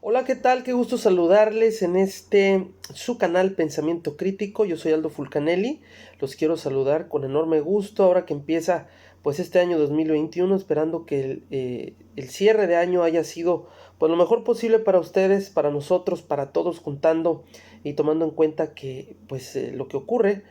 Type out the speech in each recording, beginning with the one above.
Hola, ¿qué tal? Qué gusto saludarles en su canal Pensamiento Crítico. Yo soy Aldo Fulcanelli. Los quiero saludar con enorme gusto ahora que empieza pues este año 2021, esperando que el cierre de año haya sido pues lo mejor posible para ustedes, para nosotros, para todos, contando y tomando en cuenta que lo que ocurre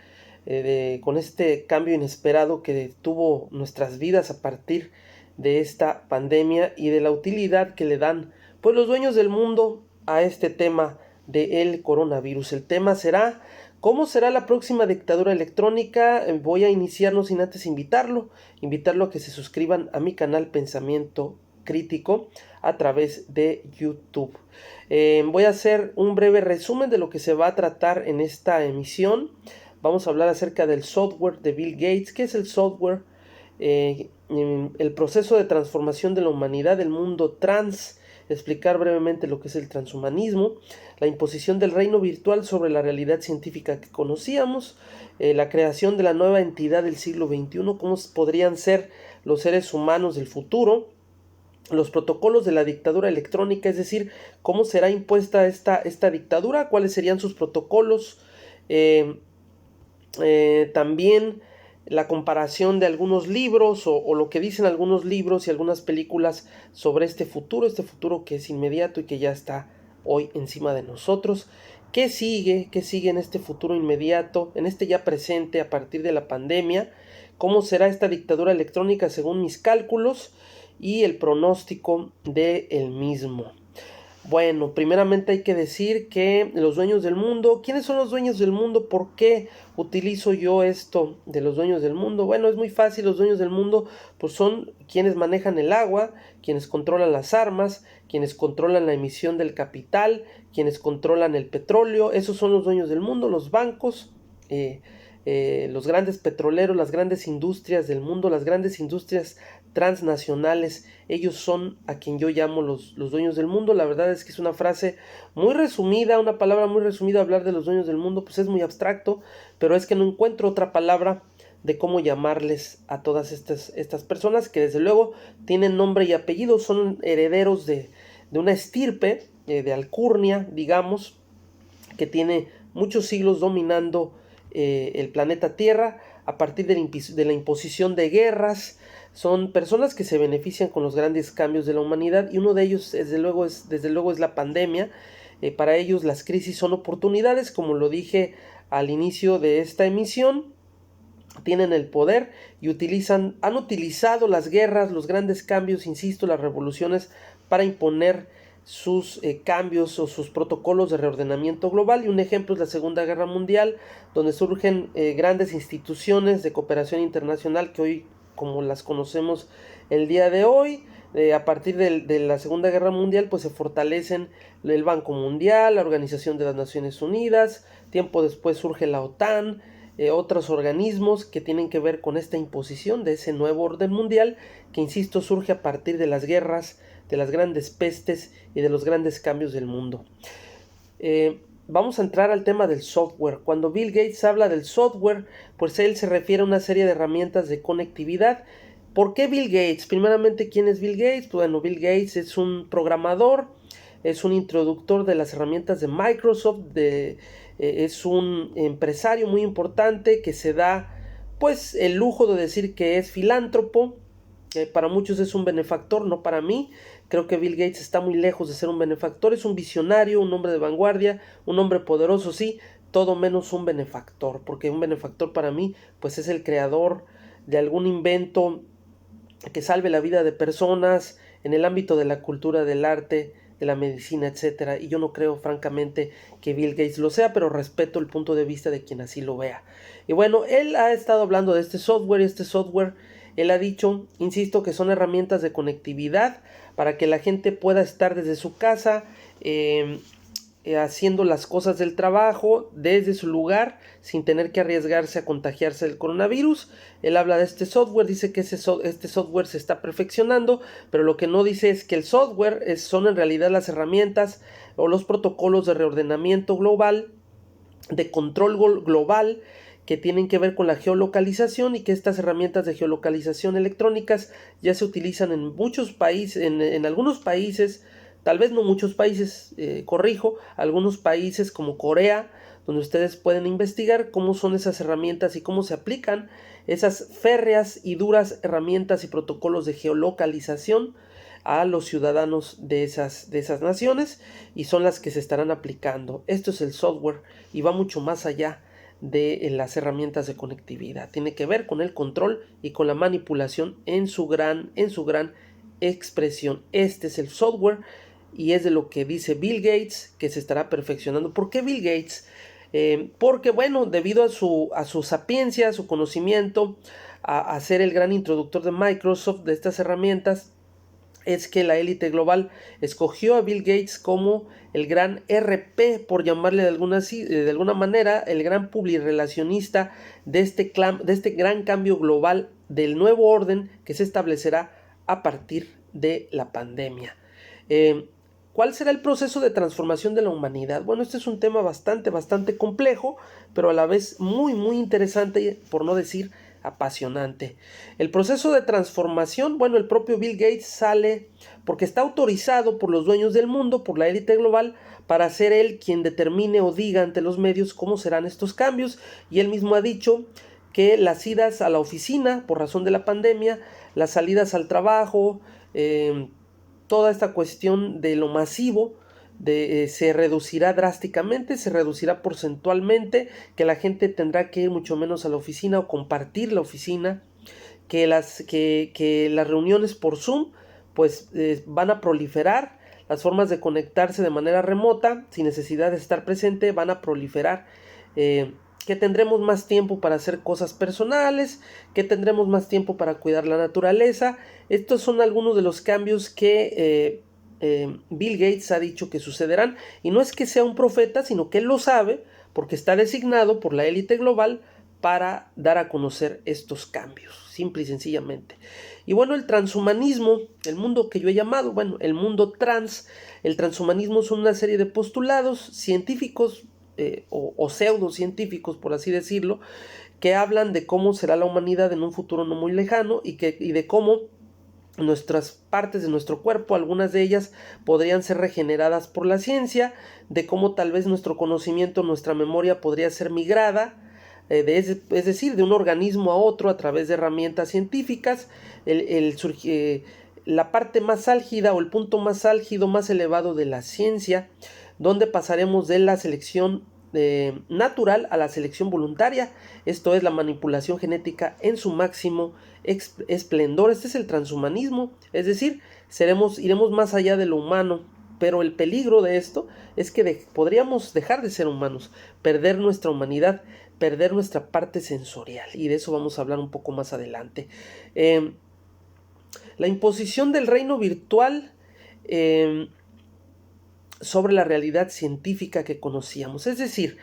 con este cambio inesperado que tuvo nuestras vidas a partir de esta pandemia y de la utilidad que le dan pues los dueños del mundo a este tema del coronavirus. El tema será ¿cómo será la próxima dictadura electrónica? Voy a iniciarnos sin antes invitarlo a que se suscriban a mi canal Pensamiento Crítico a través de YouTube. Voy a hacer un breve resumen de lo que se va a tratar en esta emisión. Vamos a hablar acerca del software de Bill Gates. ¿Qué es el software? El proceso de transformación de la humanidad, del mundo trans, explicar brevemente lo que es el transhumanismo, la imposición del reino virtual sobre la realidad científica que conocíamos, la creación de la nueva entidad del siglo XXI, cómo podrían ser los seres humanos del futuro, los protocolos de la dictadura electrónica, es decir, cómo será impuesta esta dictadura, cuáles serían sus protocolos, también la comparación de algunos libros o lo que dicen algunos libros y algunas películas sobre este futuro que es inmediato y que ya está hoy encima de nosotros. ¿Qué sigue? ¿Qué sigue en este futuro inmediato, en este ya presente a partir de la pandemia? ¿Cómo será esta dictadura electrónica según mis cálculos y el pronóstico del mismo? Bueno, primeramente hay que decir que los dueños del mundo, ¿quiénes son los dueños del mundo? ¿Por qué utilizo yo esto de los dueños del mundo? Bueno, es muy fácil, los dueños del mundo pues son quienes manejan el agua, quienes controlan las armas, quienes controlan la emisión del capital, quienes controlan el petróleo, esos son los dueños del mundo, los bancos, los grandes petroleros, las grandes industrias del mundo, las grandes industrias transnacionales, ellos son a quien yo llamo los dueños del mundo. La verdad es que es una frase muy resumida, una palabra muy resumida. Hablar de los dueños del mundo pues es muy abstracto, pero es que no encuentro otra palabra de cómo llamarles a todas estas personas que desde luego tienen nombre y apellido, son herederos de una estirpe, de alcurnia, digamos, que tiene muchos siglos dominando el planeta Tierra a partir de la imposición de guerras. Son personas que se benefician con los grandes cambios de la humanidad y uno de ellos desde luego es la pandemia. Para ellos las crisis son oportunidades, como lo dije al inicio de esta emisión. Tienen el poder y han utilizado las guerras, los grandes cambios, insisto, las revoluciones para imponer sus cambios o sus protocolos de reordenamiento global. Y un ejemplo es la Segunda Guerra Mundial, donde surgen grandes instituciones de cooperación internacional que hoy, como las conocemos el día de hoy, a partir de la Segunda Guerra Mundial, pues se fortalecen el Banco Mundial, la Organización de las Naciones Unidas. Tiempo después surge la OTAN, otros organismos que tienen que ver con esta imposición de ese nuevo orden mundial que, insisto, surge a partir de las guerras, de las grandes pestes y de los grandes cambios del mundo. Vamos a entrar al tema del software. Cuando Bill Gates habla del software, pues él se refiere a una serie de herramientas de conectividad. ¿Por qué Bill Gates? Primeramente, ¿quién es Bill Gates? Bueno, Bill Gates es un programador, es un introductor de las herramientas de Microsoft, es un empresario muy importante que se da pues el lujo de decir que es filántropo. Para muchos es un benefactor, no para mí. Creo que Bill Gates está muy lejos de ser un benefactor. Es un visionario, un hombre de vanguardia, un hombre poderoso, sí, todo menos un benefactor, porque un benefactor para mí pues es el creador de algún invento que salve la vida de personas en el ámbito de la cultura, del arte, de la medicina, etcétera. Y yo no creo, francamente, que Bill Gates lo sea, pero respeto el punto de vista de quien así lo vea. Y bueno, él ha estado hablando de este software y este software, él ha dicho, insisto, que son herramientas de conectividad para que la gente pueda estar desde su casa, haciendo las cosas del trabajo desde su lugar sin tener que arriesgarse a contagiarse del coronavirus. Él habla de este software, dice que este software se está perfeccionando, pero lo que no dice es que el software son en realidad las herramientas o los protocolos de reordenamiento global, de control global, que tienen que ver con la geolocalización, y que estas herramientas de geolocalización electrónicas ya se utilizan en muchos países, en algunos países Tal vez no muchos países, corrijo, algunos países como Corea, donde ustedes pueden investigar cómo son esas herramientas y cómo se aplican esas férreas y duras herramientas y protocolos de geolocalización a los ciudadanos de esas naciones, y son las que se estarán aplicando. Esto es el software y va mucho más allá de las herramientas de conectividad. Tiene que ver con el control y con la manipulación en su gran expresión. Este es el software y es de lo que dice Bill Gates que se estará perfeccionando. ¿Por qué Bill Gates? Porque bueno, debido a su sapiencia, a su conocimiento, a ser el gran introductor de Microsoft de estas herramientas, es que la élite global escogió a Bill Gates como el gran RP, por llamarle de alguna manera, el gran publirelacionista de este gran cambio global del nuevo orden que se establecerá a partir de la pandemia. ¿Cuál será el proceso de transformación de la humanidad? Bueno, este es un tema bastante complejo, pero a la vez muy interesante, por no decir apasionante. El proceso de transformación, bueno, el propio Bill Gates sale porque está autorizado por los dueños del mundo, por la élite global, para ser él quien determine o diga ante los medios cómo serán estos cambios, y él mismo ha dicho que las idas a la oficina por razón de la pandemia, las salidas al trabajo, toda esta cuestión de lo masivo se reducirá drásticamente, se reducirá porcentualmente, que la gente tendrá que ir mucho menos a la oficina o compartir la oficina, que las reuniones por Zoom pues van a proliferar, las formas de conectarse de manera remota sin necesidad de estar presente van a proliferar, que tendremos más tiempo para hacer cosas personales, que tendremos más tiempo para cuidar la naturaleza. Estos son algunos de los cambios que Bill Gates ha dicho que sucederán, y no es que sea un profeta, sino que él lo sabe porque está designado por la élite global para dar a conocer estos cambios, simple y sencillamente. Y bueno, el transhumanismo, el mundo que yo he llamado, bueno, el mundo trans, el transhumanismo son una serie de postulados científicos o pseudocientíficos, por así decirlo, que hablan de cómo será la humanidad en un futuro no muy lejano, y de cómo nuestras partes de nuestro cuerpo, algunas de ellas podrían ser regeneradas por la ciencia, de cómo tal vez nuestro conocimiento, nuestra memoria podría ser migrada, es decir, de un organismo a otro a través de herramientas científicas. La parte más álgida o el punto más álgido, más elevado de la ciencia, donde pasaremos de la selección natural a la selección voluntaria. Esto es la manipulación genética en su máximo esplendor. Este es el transhumanismo, es decir, iremos más allá de lo humano. Pero el peligro de esto es que podríamos dejar de ser humanos, perder nuestra humanidad, perder nuestra parte sensorial, y de eso vamos a hablar un poco más adelante. La imposición del reino virtual sobre la realidad científica que conocíamos. Es decir,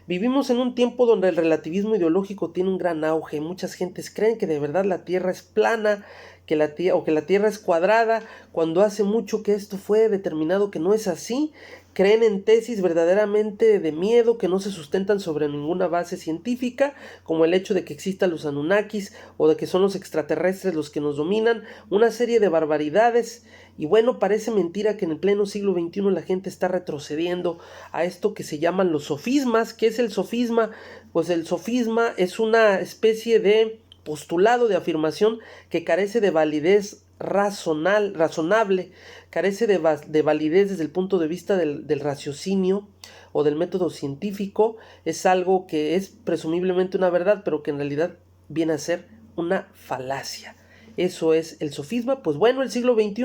vivimos en un tiempo donde el relativismo ideológico tiene un gran auge. Muchas gentes creen que de verdad la Tierra es plana, que la Tierra es cuadrada, cuando hace mucho que esto fue determinado que no es así. Creen en tesis verdaderamente de miedo que no se sustentan sobre ninguna base científica, como el hecho de que existan los Anunnakis o de que son los extraterrestres los que nos dominan, una serie de barbaridades. Y bueno, parece mentira que en el pleno siglo XXI la gente está retrocediendo a esto que se llaman los sofismas. ¿Qué es el sofisma? Pues el sofisma es una especie de postulado de afirmación que carece de validez razonable, carece de validez desde el punto de vista del raciocinio o del método científico. Es algo que es presumiblemente una verdad, pero que en realidad viene a ser una falacia. Eso es el sofisma. Pues bueno, el siglo XXI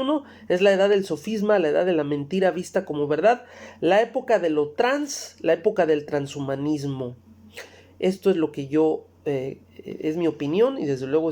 es la edad del sofisma, la edad de la mentira vista como verdad, la época de lo trans, la época del transhumanismo. Esto es lo que es mi opinión, y desde luego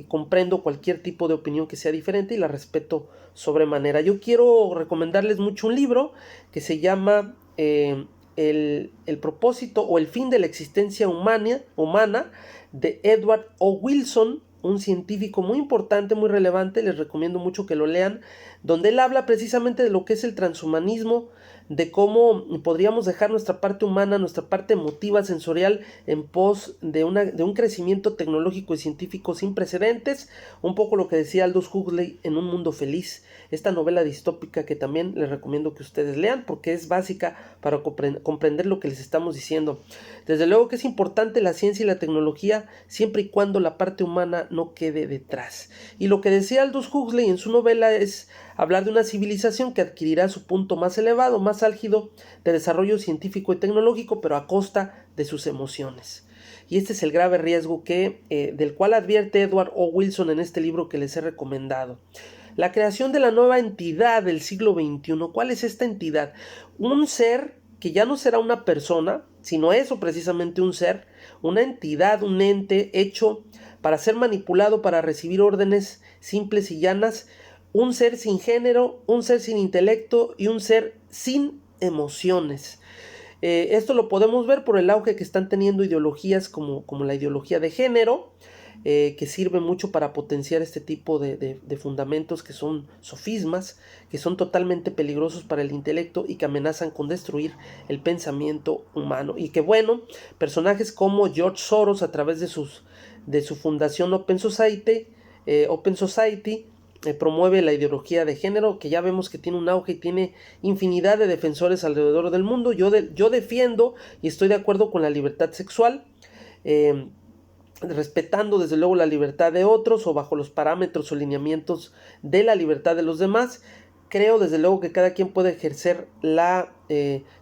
comprendo cualquier tipo de opinión que sea diferente y la respeto sobremanera. Yo quiero recomendarles mucho un libro que se llama el propósito o el fin de la existencia humana, de Edward O. Wilson, un científico muy importante, muy relevante. Les recomiendo mucho que lo lean, donde él habla precisamente de lo que es el transhumanismo, de cómo podríamos dejar nuestra parte humana, nuestra parte emotiva, sensorial, en pos de un crecimiento tecnológico y científico sin precedentes. Un poco lo que decía Aldous Huxley en Un Mundo Feliz, esta novela distópica que también les recomiendo que ustedes lean porque es básica para comprender lo que les estamos diciendo. Desde luego que es importante la ciencia y la tecnología siempre y cuando la parte humana no quede detrás. Y lo que decía Aldous Huxley en su novela es hablar de una civilización que adquirirá su punto más elevado, más álgido de desarrollo científico y tecnológico, pero a costa de sus emociones. Y este es el grave riesgo del cual advierte Edward O. Wilson en este libro que les he recomendado. La creación de la nueva entidad del siglo XXI. ¿Cuál es esta entidad? Un ser que ya no será una persona, sino eso precisamente, un ser, una entidad, un ente hecho para ser manipulado, para recibir órdenes simples y llanas, un ser sin género, un ser sin intelecto y un ser sin emociones. Esto lo podemos ver por el auge que están teniendo ideologías como la ideología de género, que sirve mucho para potenciar este tipo de fundamentos que son sofismas, que son totalmente peligrosos para el intelecto y que amenazan con destruir el pensamiento humano. Y que bueno, personajes como George Soros a través de su fundación Open Society, promueve la ideología de género, que ya vemos que tiene un auge y tiene infinidad de defensores alrededor del mundo. Yo defiendo y estoy de acuerdo con la libertad sexual, respetando desde luego la libertad de otros o bajo los parámetros o lineamientos de la libertad de los demás. Creo desde luego que cada quien puede ejercer la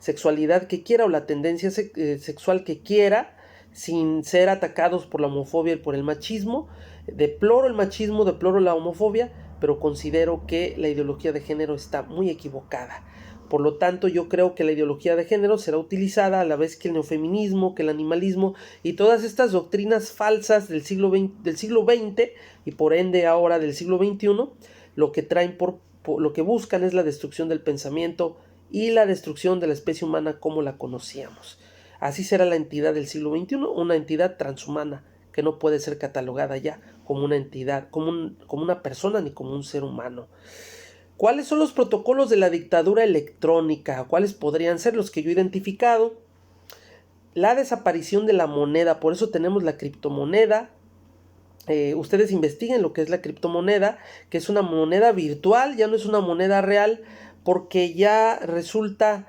sexualidad que quiera o la tendencia sexual que quiera sin ser atacados por la homofobia y por el machismo. Deploro el machismo, deploro la homofobia, pero considero que la ideología de género está muy equivocada. Por lo tanto, yo creo que la ideología de género será utilizada a la vez que el neofeminismo, que el animalismo y todas estas doctrinas falsas del siglo XX y por ende ahora del siglo XXI, lo que buscan es la destrucción del pensamiento y la destrucción de la especie humana como la conocíamos. Así será la entidad del siglo XXI, una entidad transhumana que no puede ser catalogada ya como una entidad, como una persona ni como un ser humano. ¿Cuáles son los protocolos de la dictadura electrónica? ¿Cuáles podrían ser los que yo he identificado? La desaparición de la moneda, por eso tenemos la criptomoneda. Ustedes investiguen lo que es la criptomoneda, que es una moneda virtual, ya no es una moneda real, porque ya resulta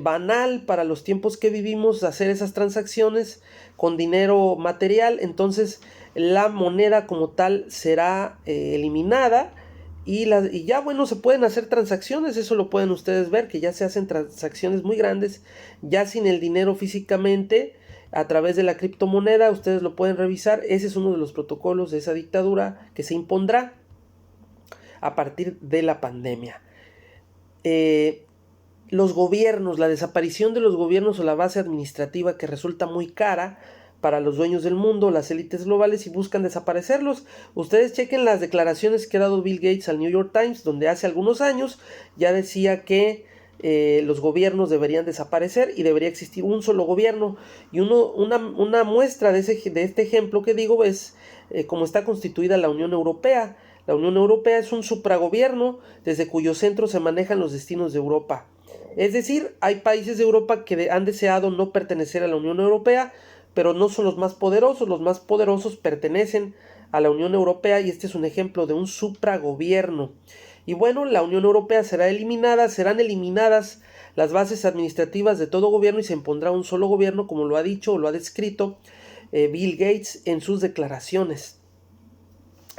banal para los tiempos que vivimos hacer esas transacciones con dinero material. Entonces la moneda como tal será eliminada y ya bueno, se pueden hacer transacciones, eso lo pueden ustedes ver, que ya se hacen transacciones muy grandes ya sin el dinero físicamente a través de la criptomoneda. Ustedes lo pueden revisar. Ese es uno de los protocolos de esa dictadura que se impondrá a partir de la pandemia. Los gobiernos, la desaparición de los gobiernos o la base administrativa, que resulta muy cara para los dueños del mundo, las élites globales, y buscan desaparecerlos. Ustedes chequen las declaraciones que ha dado Bill Gates al New York Times, donde hace algunos años ya decía que los gobiernos deberían desaparecer y debería existir un solo gobierno. Y una muestra de este ejemplo que digo es cómo está constituida la Unión Europea. La Unión Europea es un supragobierno desde cuyo centro se manejan los destinos de Europa. Es decir, hay países de Europa que han deseado no pertenecer a la Unión Europea, pero no son los más poderosos pertenecen a la Unión Europea y este es un ejemplo de un supragobierno. Y bueno, la Unión Europea serán eliminadas las bases administrativas de todo gobierno y se impondrá un solo gobierno, como lo ha dicho o lo ha descrito Bill Gates en sus declaraciones.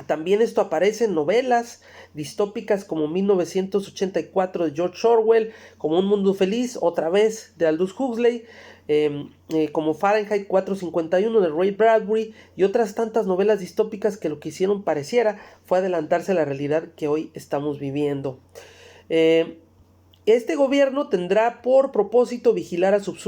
También esto aparece en novelas distópicas como 1984 de George Orwell, como Un Mundo Feliz, otra vez de Aldous Huxley, como Fahrenheit 451 de Ray Bradbury y otras tantas novelas distópicas que lo que hicieron pareciera fue adelantarse a la realidad que hoy estamos viviendo. Este gobierno tendrá por propósito vigilar a sus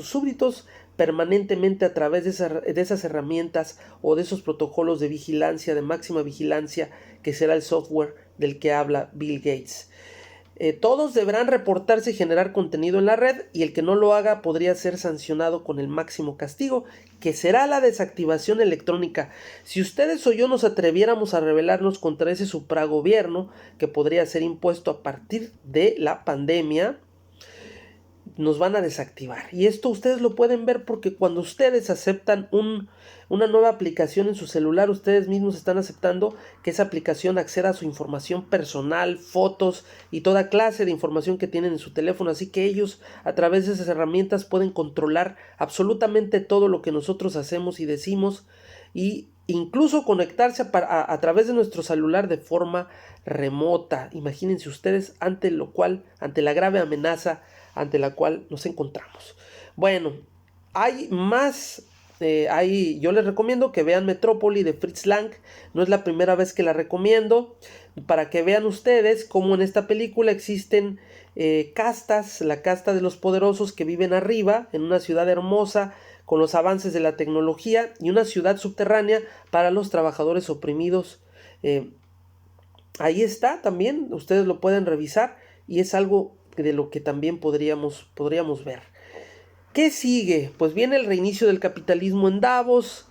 súbditos permanentemente a través de esas herramientas o de esos protocolos de vigilancia, de máxima vigilancia, que será el software del que habla Bill Gates. Todos deberán reportarse y generar contenido en la red, y el que no lo haga podría ser sancionado con el máximo castigo, que será la desactivación electrónica. Si ustedes o yo nos atreviéramos a rebelarnos contra ese supragobierno que podría ser impuesto a partir de la pandemia, nos van a desactivar. Y esto ustedes lo pueden ver porque cuando ustedes aceptan una nueva aplicación en su celular, ustedes mismos están aceptando que esa aplicación acceda a su información personal, fotos y toda clase de información que tienen en su teléfono. Así que ellos, a través de esas herramientas, pueden controlar absolutamente todo lo que nosotros hacemos y decimos, y incluso conectarse a través de nuestro celular de forma remota. Imagínense ustedes, ante la grave amenaza ante la cual nos encontramos. Bueno, hay más. Yo les recomiendo que vean Metrópoli de Fritz Lang. No es la primera vez que la recomiendo, para que vean ustedes cómo en esta película existen castas, la casta de los poderosos que viven arriba en una ciudad hermosa con los avances de la tecnología, y una ciudad subterránea para los trabajadores oprimidos. Ahí está también, ustedes lo pueden revisar, y es algo de lo que también podríamos ver. ¿Qué sigue? Pues viene el reinicio del capitalismo en Davos,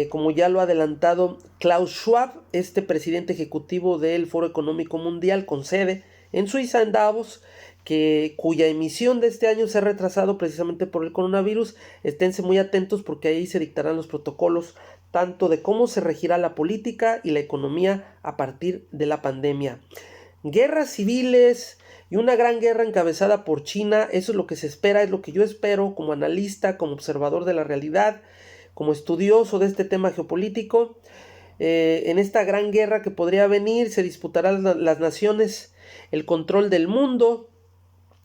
como ya lo ha adelantado Klaus Schwab, este presidente ejecutivo del Foro Económico Mundial con sede en Suiza, en Davos, cuya emisión de este año se ha retrasado precisamente por el coronavirus. Esténse muy atentos porque ahí se dictarán los protocolos tanto de cómo se regirá la política y la economía a partir de la pandemia. Guerras civiles y una gran guerra encabezada por China, eso es lo que se espera, es lo que yo espero como analista, como observador de la realidad, como estudioso de este tema geopolítico. En esta gran guerra que podría venir, se disputarán las naciones el control del mundo.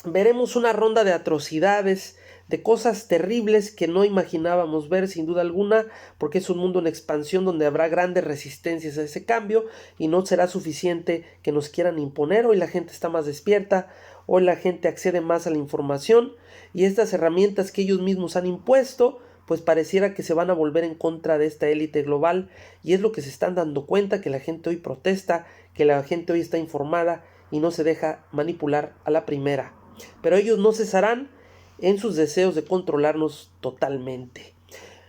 Veremos una ronda de atrocidades, de cosas terribles que no imaginábamos ver, sin duda alguna, porque es un mundo en expansión donde habrá grandes resistencias a ese cambio, y no será suficiente que nos quieran imponer. Hoy la gente está más despierta, hoy la gente accede más a la información, y estas herramientas que ellos mismos han impuesto, pues pareciera que se van a volver en contra de esta élite global, y es lo que se están dando cuenta, que la gente hoy protesta, que la gente hoy está informada y no se deja manipular a la primera. Pero ellos no cesarán en sus deseos de controlarnos totalmente.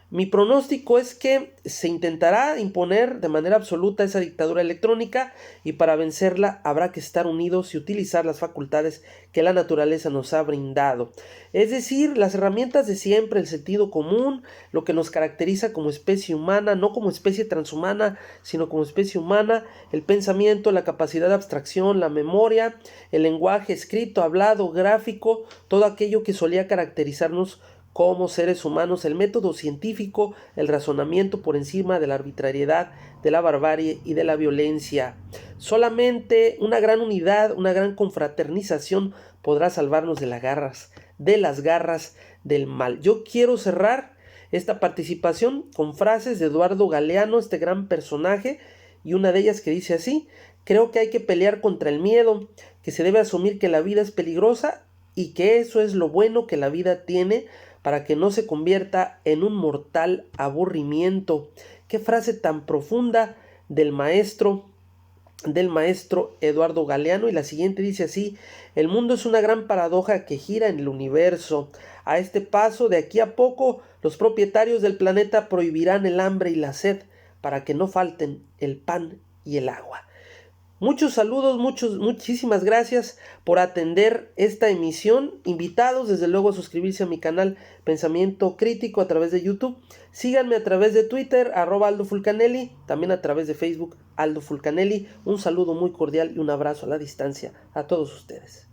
Mi pronóstico es que se intentará imponer de manera absoluta esa dictadura electrónica, y para vencerla habrá que estar unidos y utilizar las facultades que la naturaleza nos ha brindado. Es decir, las herramientas de siempre, el sentido común, lo que nos caracteriza como especie humana, no como especie transhumana, sino como especie humana, el pensamiento, la capacidad de abstracción, la memoria, el lenguaje escrito, hablado, gráfico, todo aquello que solía caracterizarnos como seres humanos, el método científico, el razonamiento por encima de la arbitrariedad, de la barbarie y de la violencia. Solamente una gran unidad, una gran confraternización podrá salvarnos de las garras del mal. Yo quiero cerrar esta participación con frases de Eduardo Galeano, este gran personaje, y una de ellas que dice así: creo que hay que pelear contra el miedo, que se debe asumir que la vida es peligrosa y que eso es lo bueno que la vida tiene, para que no se convierta en un mortal aburrimiento. Qué frase tan profunda del maestro Eduardo Galeano. Y la siguiente dice así: el mundo es una gran paradoja que gira en el universo. A este paso, de aquí a poco, los propietarios del planeta prohibirán el hambre y la sed, para que no falten el pan y el agua. Muchos saludos, muchísimas gracias por atender esta emisión. Invitados desde luego a suscribirse a mi canal Pensamiento Crítico a través de YouTube. Síganme a través de Twitter, @AldoFulcanelli, también a través de Facebook, Aldo Fulcanelli. Un saludo muy cordial y un abrazo a la distancia a todos ustedes.